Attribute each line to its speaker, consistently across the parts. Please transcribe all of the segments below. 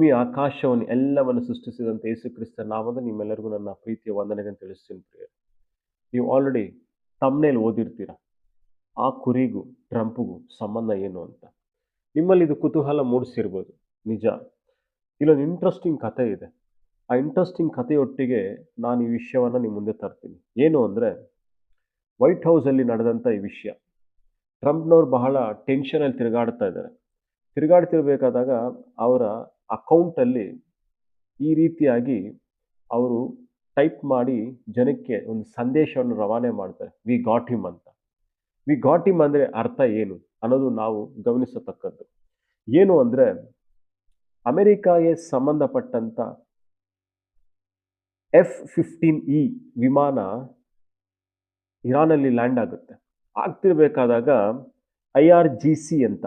Speaker 1: ಭೂಮಿ ಆಕಾಶವನ್ನು ಎಲ್ಲವನ್ನು ಸೃಷ್ಟಿಸಿದಂಥ ಯೇಸು ಕ್ರಿಸ್ತ ನಾಮದ ನಿಮ್ಮೆಲ್ಲರಿಗೂ ನನ್ನ ಪ್ರೀತಿಯ ವಂದನೆಗಳನ್ನು ತಿಳಿಸ್ತೀನಿ ಪ್ರಿಯರೇ. ನೀವು ಆಲ್ರೆಡಿ ತಮ್ಮನೇಲಿ ಓದಿರ್ತೀರ ಆ ಕುರಿಗೂ ಟ್ರಂಪ್ಗೂ ಸಂಬಂಧ ಏನು ಅಂತ. ನಿಮ್ಮಲ್ಲಿ ಇದು ಕುತೂಹಲ ಮೂಡಿಸಿರ್ಬೋದು. ನಿಜ, ಇಲ್ಲೊಂದು ಇಂಟ್ರೆಸ್ಟಿಂಗ್ ಕಥೆ ಇದೆ. ಆ ಇಂಟ್ರೆಸ್ಟಿಂಗ್ ಕಥೆಯೊಟ್ಟಿಗೆ ನಾನು ಈ ವಿಷಯವನ್ನು ನಿಮ್ಮ ಮುಂದೆ ತರ್ತೀನಿ. ಏನು ಅಂದರೆ, ವೈಟ್ ಹೌಸಲ್ಲಿ ನಡೆದಂಥ ಈ ವಿಷಯ. ಟ್ರಂಪ್ನವ್ರು ಬಹಳ ಟೆನ್ಷನಲ್ಲಿ ತಿರುಗಾಡ್ತಾ ಇದ್ದಾರೆ. ತಿರುಗಾಡ್ತಿರ್ಬೇಕಾದಾಗ ಅವರ ಅಕೌಂಟಲ್ಲಿ ಈ ರೀತಿಯಾಗಿ ಅವರು ಟೈಪ್ ಮಾಡಿ ಜನಕ್ಕೆ ಒಂದು ಸಂದೇಶವನ್ನು ರವಾನೆ ಮಾಡ್ತಾರೆ, ವಿ ಗಾಟ್ ಹಿಮ್ ಅಂತ. ವಿ ಗಾಟ್ ಹಿಮ್ ಅಂದರೆ ಅರ್ಥ ಏನು ಅನ್ನೋದು ನಾವು ಗಮನಿಸತಕ್ಕದ್ದು. ಏನು ಅಂದರೆ, ಅಮೆರಿಕಾಗೆ ಸಂಬಂಧಪಟ್ಟಂಥ F-15E ವಿಮಾನ ಇರಾನಲ್ಲಿ ಲ್ಯಾಂಡ್ ಆಗುತ್ತೆ. ಆಗ್ತಿರ್ಬೇಕಾದಾಗ IRGC ಅಂತ,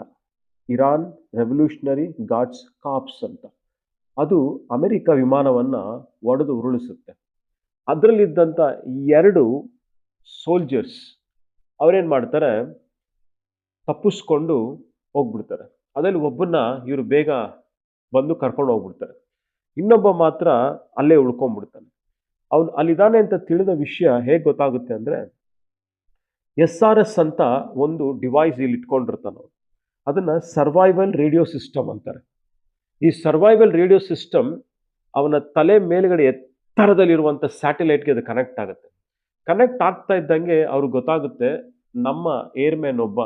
Speaker 1: ಇರಾನ್ ರೆವಲ್ಯೂಷನರಿ ಗಾರ್ಡ್ಸ್ ಕಾರ್ಪ್ಸ್ ಅಂತ, ಅದು ಅಮೆರಿಕ ವಿಮಾನವನ್ನು ಒಡೆದು ಉರುಳಿಸುತ್ತೆ. ಅದರಲ್ಲಿದ್ದಂಥ 2 ಸೋಲ್ಜರ್ಸ್ ಅವರೇನು ಮಾಡ್ತಾರೆ, ತಪ್ಪಿಸ್ಕೊಂಡು ಹೋಗ್ಬಿಡ್ತಾರೆ. ಅದರಲ್ಲಿ ಒಬ್ಬನ್ನ ಇವರು ಬೇಗ ಬಂದು ಕರ್ಕೊಂಡು ಹೋಗ್ಬಿಡ್ತಾರೆ. ಇನ್ನೊಬ್ಬ ಮಾತ್ರ ಅಲ್ಲೇ ಉಳ್ಕೊಂಡ್ಬಿಡ್ತಾನೆ. ಅವನು ಅಲ್ಲಿದ್ದಾನೆ ಅಂತ ತಿಳಿದ ವಿಷಯ ಹೇಗೆ ಗೊತ್ತಾಗುತ್ತೆ ಅಂದರೆ, SRS ಅಂತ ಒಂದು ಡಿವೈಸ್ ಇಲ್ಲಿ ಇಟ್ಕೊಂಡಿರ್ತಾನೆ. ಅದನ್ನು ಸರ್ವೈವಲ್ ರೇಡಿಯೋ ಸಿಸ್ಟಮ್ ಅಂತಾರೆ. ಈ ಸರ್ವೈವಲ್ ರೇಡಿಯೋ ಸಿಸ್ಟಮ್ ಅವನ ತಲೆ ಮೇಲ್ಗಡೆ ಎತ್ತರದಲ್ಲಿರುವಂಥ ಸ್ಯಾಟಲೈಟ್ಗೆ ಅದು ಕನೆಕ್ಟ್ ಆಗುತ್ತೆ. ಕನೆಕ್ಟ್ ಆಗ್ತಾ ಇದ್ದಂಗೆ ಅವ್ರಿಗೆ ಗೊತ್ತಾಗುತ್ತೆ, ನಮ್ಮ ಏರ್ಮ್ಯಾನ್ ಒಬ್ಬ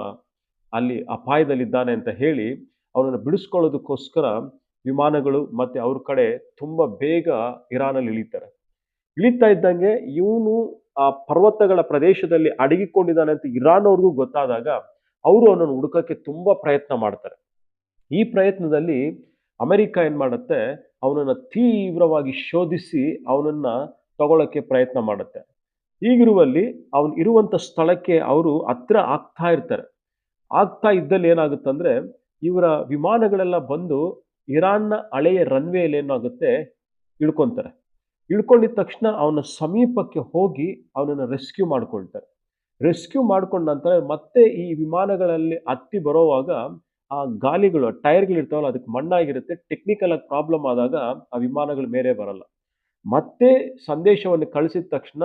Speaker 1: ಅಲ್ಲಿ ಅಪಾಯದಲ್ಲಿದ್ದಾನೆ ಅಂತ ಹೇಳಿ ಅವನನ್ನು ಬಿಡಿಸ್ಕೊಳ್ಳೋದಕ್ಕೋಸ್ಕರ ವಿಮಾನಗಳು ಮತ್ತು ಅವ್ರ ಕಡೆ ತುಂಬ ಬೇಗ ಇರಾನಲ್ಲಿ ಇಳಿತಾರೆ. ಇಳಿತಾ ಇದ್ದಂಗೆ ಇವನು ಆ ಪರ್ವತಗಳ ಪ್ರದೇಶದಲ್ಲಿ ಅಡಗಿಕೊಂಡಿದ್ದಾನೆ ಅಂತ ಇರಾನ್ ಅವ್ರಿಗೂ ಗೊತ್ತಾದಾಗ ಅವರು ಅವನನ್ನು ಹುಡುಕಕ್ಕೆ ತುಂಬ ಪ್ರಯತ್ನ ಮಾಡ್ತಾರೆ. ಈ ಪ್ರಯತ್ನದಲ್ಲಿ ಅಮೆರಿಕ ಏನು ಮಾಡುತ್ತೆ, ಅವನನ್ನು ತೀವ್ರವಾಗಿ ಶೋಧಿಸಿ ಅವನನ್ನು ತಗೊಳ್ಳೋಕ್ಕೆ ಪ್ರಯತ್ನ ಮಾಡುತ್ತೆ. ಹೀಗಿರುವಲ್ಲಿ ಅವನು ಇರುವಂಥ ಸ್ಥಳಕ್ಕೆ ಅವರು ಹತ್ರ ಆಗ್ತಾ ಇರ್ತಾರೆ. ಆಗ್ತಾ ಇದ್ದಲ್ಲಿ ಏನಾಗುತ್ತಂದರೆ, ಇವರ ವಿಮಾನಗಳೆಲ್ಲ ಬಂದು ಇರಾನ್ನ ಹಳೆಯ ರನ್ವೇಯಲ್ಲಿ ಏನಾಗುತ್ತೆ ಇಳ್ಕೊತಾರೆ. ಇಳ್ಕೊಂಡಿದ್ದ ತಕ್ಷಣ ಅವನ ಸಮೀಪಕ್ಕೆ ಹೋಗಿ ಅವನನ್ನು ರೆಸ್ಕ್ಯೂ ಮಾಡ್ಕೊಳ್ತಾರೆ. ರೆಸ್ಕ್ಯೂ ಮಾಡ್ಕೊಂಡ ನಂತರ ಮತ್ತೆ ಈ ವಿಮಾನಗಳಲ್ಲಿ ಹತ್ತಿ ಬರೋವಾಗ ಆ ಗಾಲಿಗಳು, ಟೈರ್ಗಳಿರ್ತಾವಲ್ಲ, ಅದಕ್ಕೆ ಮಣ್ಣಾಗಿರುತ್ತೆ. ಟೆಕ್ನಿಕಲ್ ಆಗಿ ಪ್ರಾಬ್ಲಮ್ ಆದಾಗ ಆ ವಿಮಾನಗಳು ಮೇಲೆ ಬರಲ್ಲ. ಮತ್ತೆ ಸಂದೇಶವನ್ನು ಕಳಿಸಿದ ತಕ್ಷಣ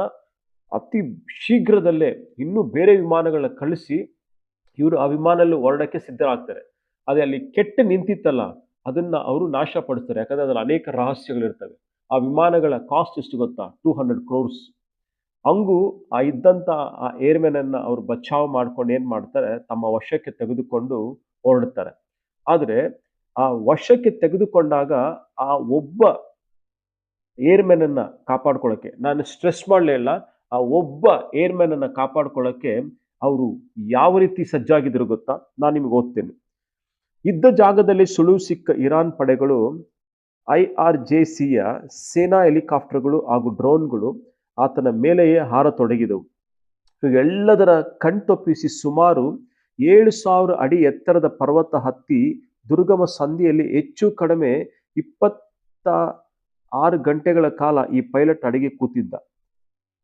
Speaker 1: ಅತಿ ಶೀಘ್ರದಲ್ಲೇ ಇನ್ನೂ ಬೇರೆ ವಿಮಾನಗಳನ್ನ ಕಳಿಸಿ ಇವರು ಆ ವಿಮಾನಲ್ಲಿ ಹೊರಡಕ್ಕೆ ಸಿದ್ಧರಾಗ್ತಾರೆ. ಅದೇ ಅಲ್ಲಿ ಕೆಟ್ಟು ನಿಂತಿತ್ತಲ್ಲ, ಅದನ್ನು ಅವರು ನಾಶಪಡಿಸ್ತಾರೆ. ಯಾಕಂದರೆ ಅದರಲ್ಲಿ ಅನೇಕ ರಹಸ್ಯಗಳಿರ್ತವೆ. ಆ ವಿಮಾನಗಳ ಕಾಸ್ಟ್ ಎಷ್ಟು ಗೊತ್ತಾ, 200 crores. ಹಂಗೂ ಆ ಇದ್ದಂಥ ಆ ಏರ್ಮೆನನ್ನು ಅವರು ಬಚಾವ್ ಮಾಡ್ಕೊಂಡು ಏನು ಮಾಡ್ತಾರೆ, ತಮ್ಮ ವಶಕ್ಕೆ ತೆಗೆದುಕೊಂಡು ಹೊರಡ್ತಾರೆ. ಆದರೆ ಆ ವಶಕ್ಕೆ ತೆಗೆದುಕೊಂಡಾಗ ಆ ಒಬ್ಬ ಏರ್ಮೆನನ್ನು ಕಾಪಾಡ್ಕೊಳ್ಳೋಕ್ಕೆ, ನಾನು ಸ್ಟ್ರೆಸ್ ಮಾಡಲಿಲ್ಲ, ಆ ಒಬ್ಬ ಏರ್ಮೆನನ್ನು ಕಾಪಾಡ್ಕೊಳ್ಳೋಕ್ಕೆ ಅವರು ಯಾವ ರೀತಿ ಸಜ್ಜಾಗಿದ್ರು ಗೊತ್ತಾ, ನಾನು ನಿಮಗೆ ಓದ್ತೇನೆ. ಇದ್ದ ಜಾಗದಲ್ಲಿ ಸುಳುವು ಸಿಕ್ಕ ಇರಾನ್ ಪಡೆಗಳು IRGCಯ ಸೇನಾ ಹೆಲಿಕಾಪ್ಟರ್ಗಳು ಹಾಗೂ ಡ್ರೋನ್ಗಳು ಆತನ ಮೇಲೆಯೇ ಹಾರತೊಡಗಿದವು. ಎಲ್ಲದರ ಕಣ್ತೊಪ್ಪಿಸಿ ಸುಮಾರು 7,000 ಅಡಿ ಎತ್ತರದ ಪರ್ವತ ಹತ್ತಿ ದುರ್ಗಮ ಸಂಧಿಯಲ್ಲಿ ಹೆಚ್ಚು ಕಡಿಮೆ 26 ಗಂಟೆಗಳ ಕಾಲ ಈ ಪೈಲಟ್ ಅಡಿಗೆ ಕೂತಿದ್ದ.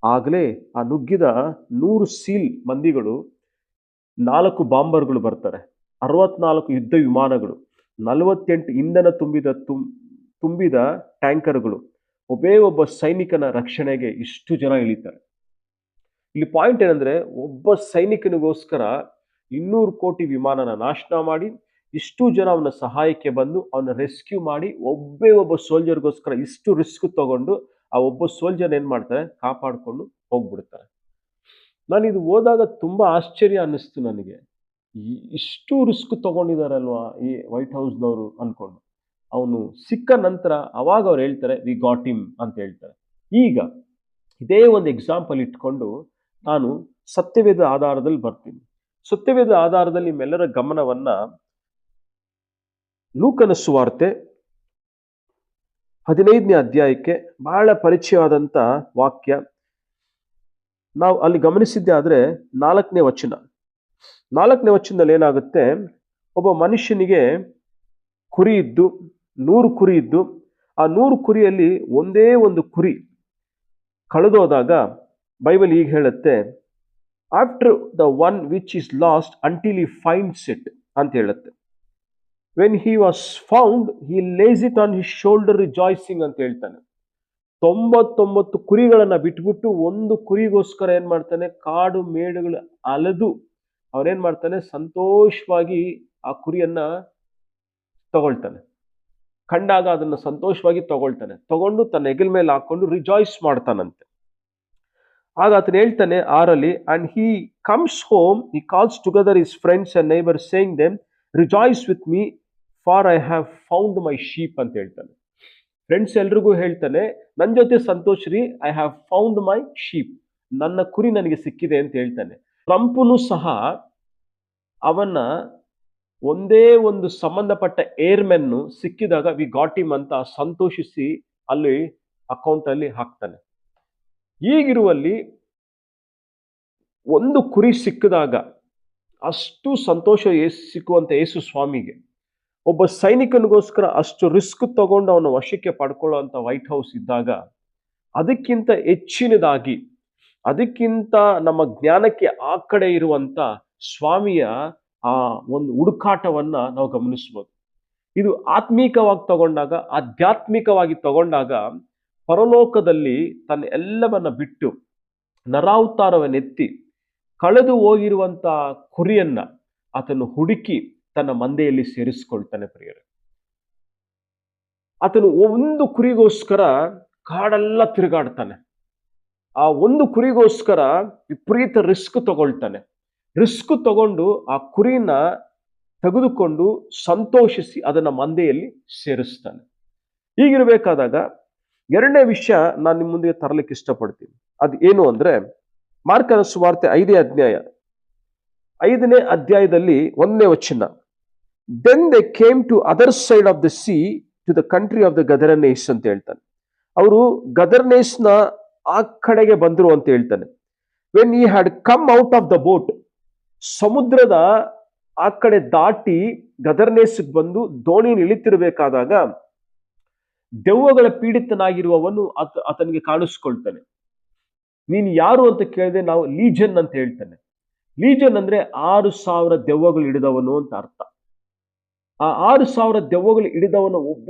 Speaker 1: ಆಗಲೇ ಆ ನುಗ್ಗಿದ 100 ಸೀಲ್ ಮಂದಿಗಳು, 4 ಬಾಂಬರ್ಗಳು ಬರ್ತಾರೆ, 64 ಯುದ್ಧ ವಿಮಾನಗಳು, 48 ಇಂಧನ ತುಂಬಿದ ಟ್ಯಾಂಕರ್ಗಳು, ಒಬ್ಬ ಸೈನಿಕನ ರಕ್ಷಣೆಗೆ ಇಷ್ಟು ಜನ ಇಳಿತಾರೆ. ಇಲ್ಲಿ ಪಾಯಿಂಟ್ ಏನಂದ್ರೆ, ಒಬ್ಬ ಸೈನಿಕನಿಗೋಸ್ಕರ 200 ಕೋಟಿ ವಿಮಾನನ ನಾಶನ ಮಾಡಿ ಇಷ್ಟು ಜನ ಅವನ ಸಹಾಯಕ್ಕೆ ಬಂದು ಅವನ ರೆಸ್ಕ್ಯೂ ಮಾಡಿ ಒಬ್ಬ ಸೋಲ್ಜರ್ಗೋಸ್ಕರ ಇಷ್ಟು ರಿಸ್ಕ್ ತಗೊಂಡು ಆ ಒಬ್ಬ ಸೋಲ್ಜರ್ ಏನ್ ಮಾಡ್ತಾರೆ, ಕಾಪಾಡಿಕೊಂಡು ಹೋಗ್ಬಿಡ್ತಾರೆ. ನಾನು ಇದು ಓದಾಗ ತುಂಬಾ ಆಶ್ಚರ್ಯ ಅನ್ನಿಸ್ತು ನನಗೆ. ಇಷ್ಟು ರಿಸ್ಕ್ ತಗೊಂಡಿದಾರಲ್ವಾ ಈ ವೈಟ್ ಹೌಸ್ನವರು ಅನ್ಕೊಂಡು. ಅವನು ಸಿಕ್ಕ ನಂತರ ಅವಾಗ ಅವ್ರು ಹೇಳ್ತಾರೆ, ವಿ ಗಾಟ್ ಹಿಮ್ ಅಂತ ಹೇಳ್ತಾರೆ. ಈಗ ಇದೇ ಒಂದು ಎಕ್ಸಾಂಪಲ್ ಇಟ್ಕೊಂಡು ನಾನು ಸತ್ಯವೇದ ಆಧಾರದಲ್ಲಿ ಬರ್ತೀನಿ. ಸತ್ಯವೇದ ಆಧಾರದಲ್ಲಿ ನಿಮ್ಮೆಲ್ಲರ ಗಮನವನ್ನ ಲೂಕನ ಸುವಾರ್ತೆ 15ನೇ ಅಧ್ಯಾಯಕ್ಕೆ, ಬಹಳ ಪರಿಚಯವಾದಂಥ ವಾಕ್ಯ. ನಾವು ಅಲ್ಲಿ ಗಮನಿಸಿದ್ದೆ ಆದರೆ 4ನೇ ವಚನ. 4ನೇ ವಚನದಲ್ಲಿ ಏನಾಗುತ್ತೆ, ಒಬ್ಬ ಮನುಷ್ಯನಿಗೆ ಕುರಿ ಇದ್ದು 100 ಕುರಿ ಇದ್ದು, ಆ 100 ಕುರಿಯಲ್ಲಿ ಒಂದೇ ಒಂದು ಕುರಿ ಕಳೆದೋದಾಗ ಬೈಬಲ್ ಈಗ ಹೇಳುತ್ತೆ, after the one which is lost until he finds it ಅಂತ ಹೇಳುತ್ತೆ. When he was found he lays it on his shoulder rejoicing ಅಂತ ಹೇಳ್ತಾನೆ. 99 ಕುರಿಗಳನ್ನ ಬಿಟ್ಬಿಟ್ಟು ಒಂದು ಕುರಿಗೋಸ್ಕರ ಏನ್ ಮಾಡ್ತಾನೆ, ಕಾಡು ಮೇಡುಗಳು ಅಲೆದು ಅವನೇನ್ ಮಾಡ್ತಾನೆ, ಸಂತೋಷವಾಗಿ ಆ ಕುರಿಯನ್ನ ತಗೊಳ್ತಾನೆ. ಕಂಡಾಗ ಅದನ್ನ ಸಂತೋಷವಾಗಿ ತಗೊಂಡು ತನ್ನ ಹೆಗಲ ಮೇಲೆ ಹಾಕೊಂಡು ರಿಜಾಯ್ಸ್ ಮಾಡ್ತಾನಂತೆ. ಆಗ ಆತನು ಹೇಳ್ತಾನೆ 6ರಲ್ಲಿ, and he comes home, he calls together his friends and neighbours saying them rejoice with me for I have found my sheep ಅಂತ ಹೇಳ್ತಾನೆ. ಫ್ರೆಂಡ್ಸ್ ಎಲ್ರಿಗೂ ಹೇಳ್ತಾನೆ, ನನ್ನ ಜೊತೆ ಸಂತೋಷ್ರಿ, I have found my sheep, ನನ್ನ ಕುರಿ ನನಗೆ ಸಿಕ್ಕಿದೆ ಅಂತ ಹೇಳ್ತಾನೆ. ಟ್ರಂಪ್ನು ಸಹ ಅವನ್ನ ಒಂದೇ ಒಂದು ಸಂಬಂಧಪಟ್ಟ ಏರ್ಮೆನ್ನು ಸಿಕ್ಕಿದಾಗ ವಿ ಗಾಟ್ ಹಿಮ್ ಅಂತ ಸಂತೋಷಿಸಿ ಅಲ್ಲಿ ಅಕೌಂಟ್ ಅಲ್ಲಿ ಹಾಕ್ತಾನೆ. ಈಗಿರುವಲ್ಲಿ ಒಂದು ಕುರಿ ಸಿಕ್ಕಿದಾಗ ಅಷ್ಟು ಸಂತೋಷ ಸಿಕ್ಕುವಂತ ಯೇಸು ಸ್ವಾಮಿಗೆ ಒಬ್ಬ ಸೈನಿಕನಿಗೋಸ್ಕರ ಅಷ್ಟು ರಿಸ್ಕ್ ತಗೊಂಡು ಅವನ ವಶಕ್ಕೆ ಪಡ್ಕೊಳ್ಳುವಂತ ವೈಟ್ ಹೌಸ್ ಇದ್ದಾಗ, ಅದಕ್ಕಿಂತ ಹೆಚ್ಚಿನದಾಗಿ, ಅದಕ್ಕಿಂತ ನಮ್ಮ ಜ್ಞಾನಕ್ಕೆ ಆ ಕಡೆ ಇರುವಂತ ಸ್ವಾಮಿಯ ಆ ಒಂದು ಹುಡುಕಾಟವನ್ನ ನಾವು ಗಮನಿಸ್ಬೋದು. ಇದು ಆತ್ಮೀಕವಾಗಿ ತಗೊಂಡಾಗ, ಆಧ್ಯಾತ್ಮಿಕವಾಗಿ ತಗೊಂಡಾಗ, ಪರಲೋಕದಲ್ಲಿ ತನ್ನ ಎಲ್ಲವನ್ನ ಬಿಟ್ಟು ನರಾವತಾರವನ್ನೆತ್ತಿ ಕಳೆದು ಹೋಗಿರುವಂತ ಕುರಿಯನ್ನ ಆತನು ಹುಡುಕಿ ತನ್ನ ಮಂದೆಯಲ್ಲಿ ಸೇರಿಸಿಕೊಳ್ತಾನೆ. ಪ್ರಿಯರೇ, ಆತನು ಒಂದು ಕುರಿಗೋಸ್ಕರ ಕಾಡೆಲ್ಲ ತಿರುಗಾಡ್ತಾನೆ. ಆ ಒಂದು ಕುರಿಗೋಸ್ಕರ ವಿಪರೀತ ರಿಸ್ಕ್ ತಗೊಳ್ತಾನೆ. ರಿಸ್ಕ್ ತಗೊಂಡು ಆ ಕುರಿನ ತೆಗೆದುಕೊಂಡು ಸಂತೋಷಿಸಿ ಅದನ್ನ ಮಂದೆಯಲ್ಲಿ ಸೇರಿಸ್ತಾನೆ. ಹೀಗಿರ್ಬೇಕಾದಾಗ ಎರಡನೇ ವಿಷಯ ನಾನು ನಿಮ್ಮ ಮುಂದೆ ತರಲಿಕ್ಕೆ ಇಷ್ಟಪಡ್ತೀನಿ. ಅದು ಏನು ಅಂದ್ರೆ, ಮಾರ್ಕನ ಸುವಾರ್ತೆ 5ನೇ ಅಧ್ಯಾಯದಲ್ಲಿ 1ನೇ ವಚನ, then they came to other side of the sea to the country of the Gadarenes ಅಂತ ಹೇಳ್ತಾನೆ. ಅವರು ಗದರ್ನೇಸ್ನ ಆ ಕಡೆಗೆ ಬಂದರು ಅಂತ ಹೇಳ್ತಾನೆ. When he had come out of the boat, ಸಮುದ್ರದ ಆ ಕಡೆ ದಾಟಿ ಗದರ್ನೇಸ್ಗೆ ಬಂದು ದೋಣಿ ಇಳಿತಿರ್ಬೇಕಾದಾಗ ದೆವ್ವಗಳ ಪೀಡಿತನಾಗಿರುವವನು ಆತನಿಗೆ ಕಾಣಿಸ್ಕೊಳ್ತಾನೆ. ನೀನು ಯಾರು ಅಂತ ಕೇಳಿದ್ರೆ ನಾವು ಲೀಜನ್ ಅಂತ ಹೇಳ್ತಾನೆ. ಲೀಜನ್ ಅಂದ್ರೆ 6,000 ದೆವ್ವಗಳು ಹಿಡಿದವನು ಅಂತ ಅರ್ಥ. ಆ 6,000 ದೆವ್ವಗಳು ಹಿಡಿದವನು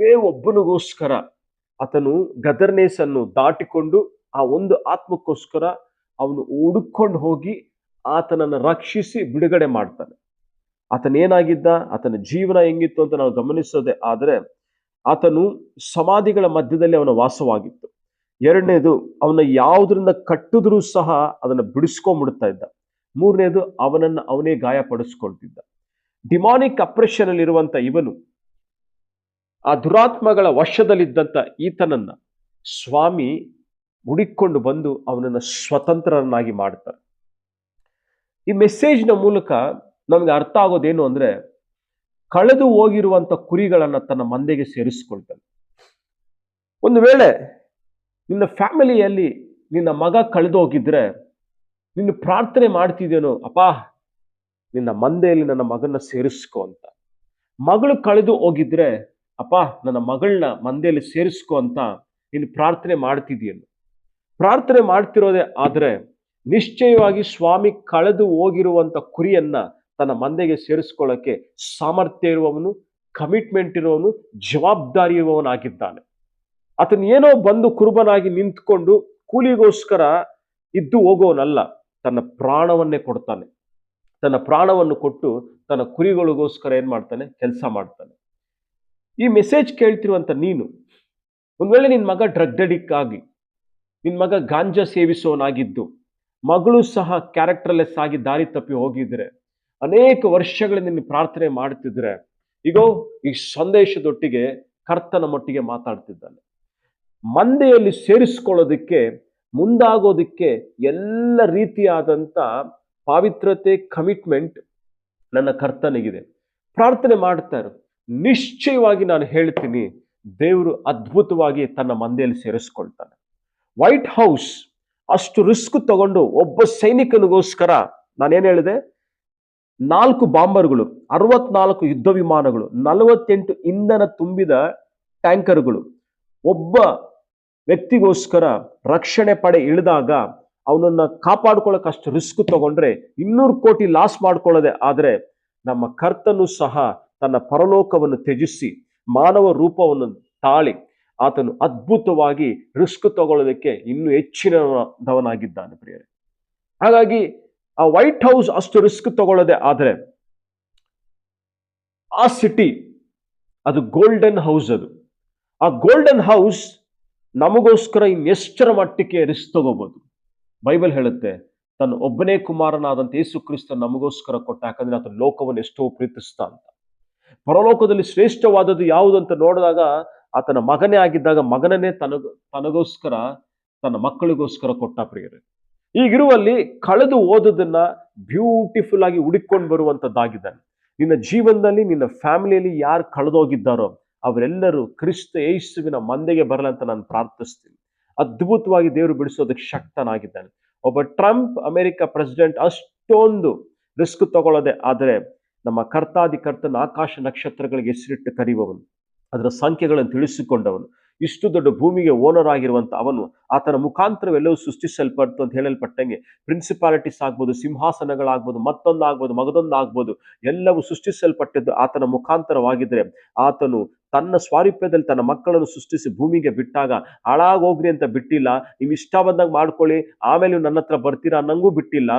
Speaker 1: ಒಬ್ಬನಿಗೋಸ್ಕರ ಆತನು ಗದರ್ನೇಸ್ ಅನ್ನು ದಾಟಿಕೊಂಡು ಆ ಒಂದು ಆತ್ಮಕ್ಕೋಸ್ಕರ ಅವನು ಹುಡುಕೊಂಡು ಹೋಗಿ ಆತನನ್ನು ರಕ್ಷಿಸಿ ಬಿಡುಗಡೆ ಮಾಡ್ತಾನೆ. ಆತನೇನಾಗಿದ್ದ, ಆತನ ಜೀವನ ಹೆಂಗಿತ್ತು ಅಂತ ನಾವು ಗಮನಿಸೋದೆ ಆದರೆ, ಆತನು ಸಮಾಧಿಗಳ ಮಧ್ಯದಲ್ಲಿ ಅವನ ವಾಸವಾಗಿತ್ತು. ಎರಡನೇದು, ಅವನ ಯಾವುದರಿಂದ ಕಟ್ಟಿದ್ರೂ ಸಹ ಅದನ್ನು ಬಿಡಿಸ್ಕೊಂಡ್ಬಿಡ್ತಾ ಇದ್ದ. ಮೂರನೇದು, ಅವನೇ ಗಾಯಪಡಿಸ್ಕೊಳ್ತಿದ್ದ. ಡಿಮಾನಿಕ್ ಅಪ್ರೆಷನ್ ಅಲ್ಲಿ ಇರುವಂತ ಇವನು, ಆ ದುರಾತ್ಮಗಳ ವಶದಲ್ಲಿದ್ದಂತ ಈತನನ್ನ ಸ್ವಾಮಿ ಹುಡುಕೊಂಡು ಬಂದು ಅವನನ್ನ ಸ್ವತಂತ್ರರನ್ನಾಗಿ ಮಾಡ್ತಾರೆ. ಈ ಮೆಸೇಜ್ನ ಮೂಲಕ ನಮ್ಗೆ ಅರ್ಥ ಆಗೋದೇನು ಅಂದ್ರೆ, ಕಳೆದು ಹೋಗಿರುವಂತ ಕುರಿಗಳನ್ನ ತನ್ನ ಮಂದೆಗೆ ಸೇರಿಸ್ಕೊಳ್ತಾನೆ. ಒಂದು ವೇಳೆ ನಿನ್ನ ಫ್ಯಾಮಿಲಿಯಲ್ಲಿ ನಿನ್ನ ಮಗ ಕಳೆದು ಹೋಗಿದ್ರೆ ನಿನ್ನ ಪ್ರಾರ್ಥನೆ ಮಾಡ್ತಿದ್ದೇನೋ, ಅಪ್ಪ ನಿನ್ನ ಮಂದೆಯಲ್ಲಿ ನನ್ನ ಮಗನ ಸೇರಿಸ್ಕೊ ಅಂತ. ಮಗಳು ಕಳೆದು ಹೋಗಿದ್ರೆ, ಅಪ್ಪ ನನ್ನ ಮಗಳನ್ನ ಮಂದೆಯಲ್ಲಿ ಸೇರಿಸ್ಕೊ ಅಂತ ನೀನು ಪ್ರಾರ್ಥನೆ ಮಾಡ್ತಿದೆಯೇನು? ಪ್ರಾರ್ಥನೆ ಮಾಡ್ತಿರೋದೇ ಆದ್ರೆ ನಿಶ್ಚಯವಾಗಿ ಸ್ವಾಮಿ ಕಳೆದು ಹೋಗಿರುವಂತ ಕುರಿಯನ್ನ ತನ್ನ ಮಂದೆಗೆ ಸೇರಿಸ್ಕೊಳ್ಳೋಕೆ ಸಾಮರ್ಥ್ಯ ಇರುವವನು, ಕಮಿಟ್ಮೆಂಟ್ ಇರುವವನು, ಜವಾಬ್ದಾರಿ ಇರುವವನಾಗಿದ್ದಾನೆ. ಆತನು ಏನೋ ಬಂದು ಕುರುಬನಾಗಿ ನಿಂತ್ಕೊಂಡು ಕೂಲಿಗೋಸ್ಕರ ಇದ್ದು ಹೋಗೋನಲ್ಲ, ತನ್ನ ಪ್ರಾಣವನ್ನೇ ಕೊಡ್ತಾನೆ. ತನ್ನ ಪ್ರಾಣವನ್ನು ಕೊಟ್ಟು ತನ್ನ ಕುರಿಗಳಿಗೋಸ್ಕರ ಏನ್ ಮಾಡ್ತಾನೆ, ಕೆಲಸ ಮಾಡ್ತಾನೆ. ಈ ಮೆಸೇಜ್ ಕೇಳ್ತಿರುವಂತ ನೀನು, ಒಂದ್ ವೇಳೆ ನಿನ್ ಮಗ ಡ್ರಗ್ ಅಡಿಕ್ಟ್ ಆಗಿ, ನಿನ್ ಮಗ ಗಾಂಜಾ ಸೇವಿಸೋನಾಗಿದ್ದು, ಮಗಳು ಸಹ ಕ್ಯಾರೆಕ್ಟರ್ಲೆಸ್ ಆಗಿ ದಾರಿ ತಪ್ಪಿ ಹೋಗಿದ್ರೆ, ಅನೇಕ ವರ್ಷಗಳಿಂದ ನೀನು ಪ್ರಾರ್ಥನೆ ಮಾಡ್ತಿದ್ರೆ, ಈಗೋ ಈ ಸಂದೇಶದೊಟ್ಟಿಗೆ ಕರ್ತನ ಮಟ್ಟಿಗೆ ಮಾತಾಡ್ತಿದ್ದಾನೆ. ಮಂದೆಯಲ್ಲಿ ಸೇರಿಸ್ಕೊಳ್ಳೋದಕ್ಕೆ ಮುಂದಾಗೋದಕ್ಕೆ ಎಲ್ಲ ರೀತಿಯಾದಂಥ ಪಾವಿತ್ರತೆ, ಕಮಿಟ್ಮೆಂಟ್ ನನ್ನ ಕರ್ತನಿಗಿದೆ. ಪ್ರಾರ್ಥನೆ ಮಾಡ್ತಾರೆ. ನಿಶ್ಚಯವಾಗಿ ನಾನು ಹೇಳ್ತೀನಿ, ದೇವರು ಅದ್ಭುತವಾಗಿ ತನ್ನ ಮಂದೆಯಲ್ಲಿ ಸೇರಿಸ್ಕೊಳ್ತಾನೆ. ವೈಟ್ ಹೌಸ್ ಅಷ್ಟು ರಿಸ್ಕ್ ತಗೊಂಡು ಒಬ್ಬ ಸೈನಿಕನಿಗೋಸ್ಕರ, ನಾನೇನು ಹೇಳಿದೆ, 4 ಬಾಂಬರ್ಗಳು, 64 ಯುದ್ಧ ವಿಮಾನಗಳು, 48 ಇಂಧನ ತುಂಬಿದ ಟ್ಯಾಂಕರ್ಗಳು, ಒಬ್ಬ ವ್ಯಕ್ತಿಗೋಸ್ಕರ ರಕ್ಷಣೆ ಪಡೆ ಇಳಿದಾಗ ಅವನನ್ನ ಕಾಪಾಡ್ಕೊಳ್ಳೋಕೆ ಅಷ್ಟು ರಿಸ್ಕ್ ತಗೊಂಡ್ರೆ 200 ಕೋಟಿ ಲಾಸ್ ಮಾಡ್ಕೊಳ್ಳೋದೆ ಆದ್ರೆ, ನಮ್ಮ ಕರ್ತನು ಸಹ ತನ್ನ ಪರಲೋಕವನ್ನು ತ್ಯಜಿಸಿ ಮಾನವ ರೂಪವನ್ನು ತಾಳಿ ಆತನು ಅದ್ಭುತವಾಗಿ ರಿಸ್ಕ್ ತಗೊಳ್ಳೋದಕ್ಕೆ ಇನ್ನೂ ಹೆಚ್ಚಿನದವನಾಗಿದ್ದಾನೆ ಪ್ರಿಯರೇ. ಹಾಗಾಗಿ ಆ ವೈಟ್ ಹೌಸ್ ಅಷ್ಟು ರಿಸ್ಕ್ ತಗೊಳ್ಳೋದೆ ಆದರೆ ಆ ಸಿಟಿ ಅದು ಗೋಲ್ಡನ್ ಹೌಸ್. ಅದು ಆ ಗೋಲ್ಡನ್ ಹೌಸ್ ನಮಗೋಸ್ಕರ ಇನ್ನೆಷ್ಟರ ಮಟ್ಟಿಗೆ ರಿಸ್ಕ್ ತಗೋಬಹುದು. ಬೈಬಲ್ ಹೇಳುತ್ತೆ ತನ್ನ ಒಬ್ಬನೇ ಕುಮಾರನಾದಂತ ಯೇಸು ಕ್ರಿಸ್ತ ನಮಗೋಸ್ಕರ ಕೊಟ್ಟ, ಯಾಕಂದ್ರೆ ಆತ ಲೋಕವನ್ನು ಎಷ್ಟೋ ಪ್ರೀತಿಸ್ತಾ ಅಂತ. ಪರಲೋಕದಲ್ಲಿ ಶ್ರೇಷ್ಠವಾದದ್ದು ಯಾವುದು ಅಂತ ನೋಡಿದಾಗ ಆತನ ಮಗನೇ ಆಗಿದ್ದಾಗ ಮಗನನ್ನೇ ತನಗೋಸ್ಕರ ತನ್ನ ಮಕ್ಕಳಿಗೋಸ್ಕರ ಕೊಟ್ಟ ಪ್ರಿಯರೇ. ಈಗಿರುವಲ್ಲಿ ಕಳೆದು ಓದೋದನ್ನ ಬ್ಯೂಟಿಫುಲ್ ಆಗಿ ಹುಡುಕೊಂಡು ಬರುವಂತದ್ದಾಗಿದ್ದಾನೆ. ನಿನ್ನ ಜೀವನದಲ್ಲಿ ನಿನ್ನ ಫ್ಯಾಮಿಲಿಯಲ್ಲಿ ಯಾರು ಕಳೆದೋಗಿದ್ದಾರೋ ಅವರೆಲ್ಲರೂ ಕ್ರಿಸ್ತ ಯೇಸುವಿನ ಮಂದೆಗೆ ಬರಲಂತ ನಾನು ಪ್ರಾರ್ಥಿಸ್ತೀನಿ. ಅದ್ಭುತವಾಗಿ ದೇವರು ಬಿಡಿಸೋದಕ್ಕೆ ಶಕ್ತನಾಗಿದ್ದಾನೆ. ಒಬ್ಬ ಟ್ರಂಪ್ ಅಮೆರಿಕ ಪ್ರೆಸಿಡೆಂಟ್ ಅಷ್ಟೊಂದು ರಿಸ್ಕ್ ತಗೊಳ್ಳೋದೆ ಆದರೆ ನಮ್ಮ ಕರ್ತನ ಆಕಾಶ ನಕ್ಷತ್ರಗಳಿಗೆ ಹೆಸರಿಟ್ಟು ಕರೆಯುವವನು, ಅದರ ಸಂಖ್ಯೆಗಳನ್ನು ತಿಳಿಸಿಕೊಂಡವನು, ಇಷ್ಟು ದೊಡ್ಡ ಭೂಮಿಗೆ ಓನರ್ ಆಗಿರುವಂತ ಅವನು, ಆತನ ಮುಖಾಂತರವೆಲ್ಲವೂ ಸೃಷ್ಟಿಸಲ್ಪಡ್ತು ಅಂತ ಹೇಳಲ್ಪಟ್ಟಂಗೆ ಪ್ರಿನ್ಸಿಪಾಲಿಟೀಸ್ ಆಗ್ಬೋದು, ಸಿಂಹಾಸನಗಳಾಗ್ಬೋದು, ಮತ್ತೊಂದಾಗ್ಬೋದು, ಮಗದೊಂದಾಗ್ಬೋದು, ಎಲ್ಲವೂ ಸೃಷ್ಟಿಸಲ್ಪಟ್ಟಿದ್ದು ಆತನ ಮುಖಾಂತರವಾಗಿದ್ರೆ ಆತನು ತನ್ನ ಸ್ವಾರೂಪ್ಯದಲ್ಲಿ ತನ್ನ ಮಕ್ಕಳನ್ನು ಸೃಷ್ಟಿಸಿ ಭೂಮಿಗೆ ಬಿಟ್ಟಾಗ ಹಾಳಾಗೋಗ್ರಿ ಅಂತ ಬಿಟ್ಟಿಲ್ಲ. ನೀವು ಇಷ್ಟ ಬಂದಾಗ ಮಾಡ್ಕೊಳ್ಳಿ, ಆಮೇಲೆ ನೀವು ನನ್ನ ಹತ್ರ ಬರ್ತೀರಾ ಅನ್ನಂಗೂ ಬಿಟ್ಟಿಲ್ಲ.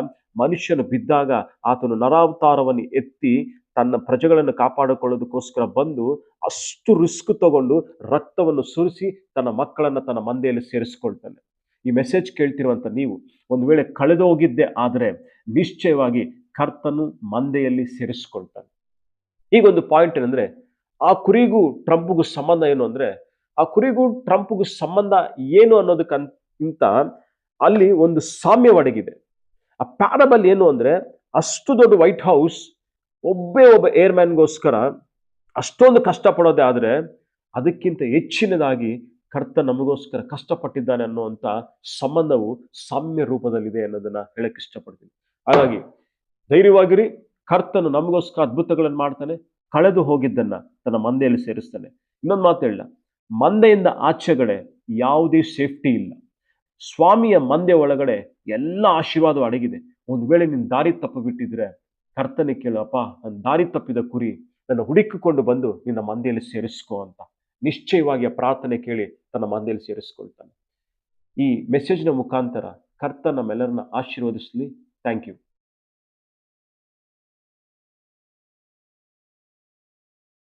Speaker 1: ಮನುಷ್ಯನು ಬಿದ್ದಾಗ ಆತನು ನರಾವತಾರವನ್ನು ಎತ್ತಿ ತನ್ನ ಪ್ರಜೆಗಳನ್ನು ಕಾಪಾಡಿಕೊಳ್ಳೋದಕ್ಕೋಸ್ಕರ ಬಂದು ಅಷ್ಟು ರಿಸ್ಕ್ ತಗೊಂಡು ರಕ್ತವನ್ನು ಸುರಿಸಿ ತನ್ನ ಮಕ್ಕಳನ್ನ ತನ್ನ ಮಂದೆಯಲ್ಲಿ ಸೇರಿಸ್ಕೊಳ್ತಾನೆ. ಈ ಮೆಸೇಜ್ ಕೇಳ್ತಿರುವಂತ ನೀವು ಒಂದು ವೇಳೆ ಕಳೆದೋಗಿದ್ದೆ ಆದರೆ ನಿಶ್ಚಯವಾಗಿ ಕರ್ತನು ಮಂದೆಯಲ್ಲಿ ಸೇರಿಸ್ಕೊಳ್ತಾನೆ. ಈಗೊಂದು ಪಾಯಿಂಟ್ ಏನಂದ್ರೆ, ಆ ಕುರಿಗೂ ಟ್ರಂಪ್ಗೂ ಸಂಬಂಧ ಏನು ಅಂದ್ರೆ, ಆ ಕುರಿಗೂ ಟ್ರಂಪ್ಗೂ ಸಂಬಂಧ ಏನು ಅನ್ನೋದಕ್ಕಿಂತ ಅಲ್ಲಿ ಒಂದು ಸಾಮ್ಯ ಒಡಗಿದೆ. ಆ ಪ್ಯಾರಬಲ್ ಏನು ಅಂದ್ರೆ, ಅಷ್ಟು ದೊಡ್ಡ ವೈಟ್ ಹೌಸ್ ಒಬ್ಬ ಏರ್ಮ್ಯಾನ್ಗೋಸ್ಕರ ಅಷ್ಟೊಂದು ಕಷ್ಟಪಡೋದೇ ಆದರೆ ಅದಕ್ಕಿಂತ ಹೆಚ್ಚಿನದಾಗಿ ಕರ್ತ ನಮಗೋಸ್ಕರ ಕಷ್ಟಪಟ್ಟಿದ್ದಾನೆ ಅನ್ನುವಂಥ ಸಂಬಂಧವು ಸಾಮ್ಯ ರೂಪದಲ್ಲಿದೆ ಅನ್ನೋದನ್ನ ಹೇಳಕ್ ಇಷ್ಟಪಡ್ತೀನಿ. ಹಾಗಾಗಿ ಧೈರ್ಯವಾಗಿರಿ, ಕರ್ತನು ನಮಗೋಸ್ಕರ ಅದ್ಭುತಗಳನ್ನು ಮಾಡ್ತಾನೆ, ಕಳೆದು ಹೋಗಿದ್ದನ್ನ ತನ್ನ ಮಂದೆಯಲ್ಲಿ ಸೇರಿಸ್ತಾನೆ. ಇನ್ನೊಂದು ಮಾತು ಹೇಳ, ಮಂದೆಯಿಂದ ಆಚೆಗಡೆ ಯಾವುದೇ ಸೇಫ್ಟಿ ಇಲ್ಲ. ಸ್ವಾಮಿಯ ಮಂದೆ ಒಳಗಡೆ ಎಲ್ಲ ಆಶೀರ್ವಾದ ಅಡಗಿದೆ. ಒಂದು ವೇಳೆ ನೀನು ದಾರಿ ತಪ್ಪು ಬಿಟ್ಟಿದ್ರೆ ಕರ್ತನೆ ಕೇಳು, ಅಪ್ಪ ನನ್ನ ದಾರಿ ತಪ್ಪಿದ ಕುರಿ ನನ್ನ ಹುಡುಕಿಕೊಂಡು ಬಂದು ನಿನ್ನ ಮಂದೆಯಲ್ಲಿ ಸೇರಿಸ್ಕೋ ಅಂತ ನಿಶ್ಚಯವಾಗಿ ಆ ಪ್ರಾರ್ಥನೆ ಕೇಳಿ ತನ್ನ ಮಂದೆಯಲ್ಲಿ ಸೇರಿಸ್ಕೊಳ್ತಾನೆ. ಈ ಮೆಸೇಜ್ನ ಮುಖಾಂತರ ಕರ್ತ ನಮ್ಮೆಲ್ಲರನ್ನ ಆಶೀರ್ವದಿಸಲಿ. Thank you.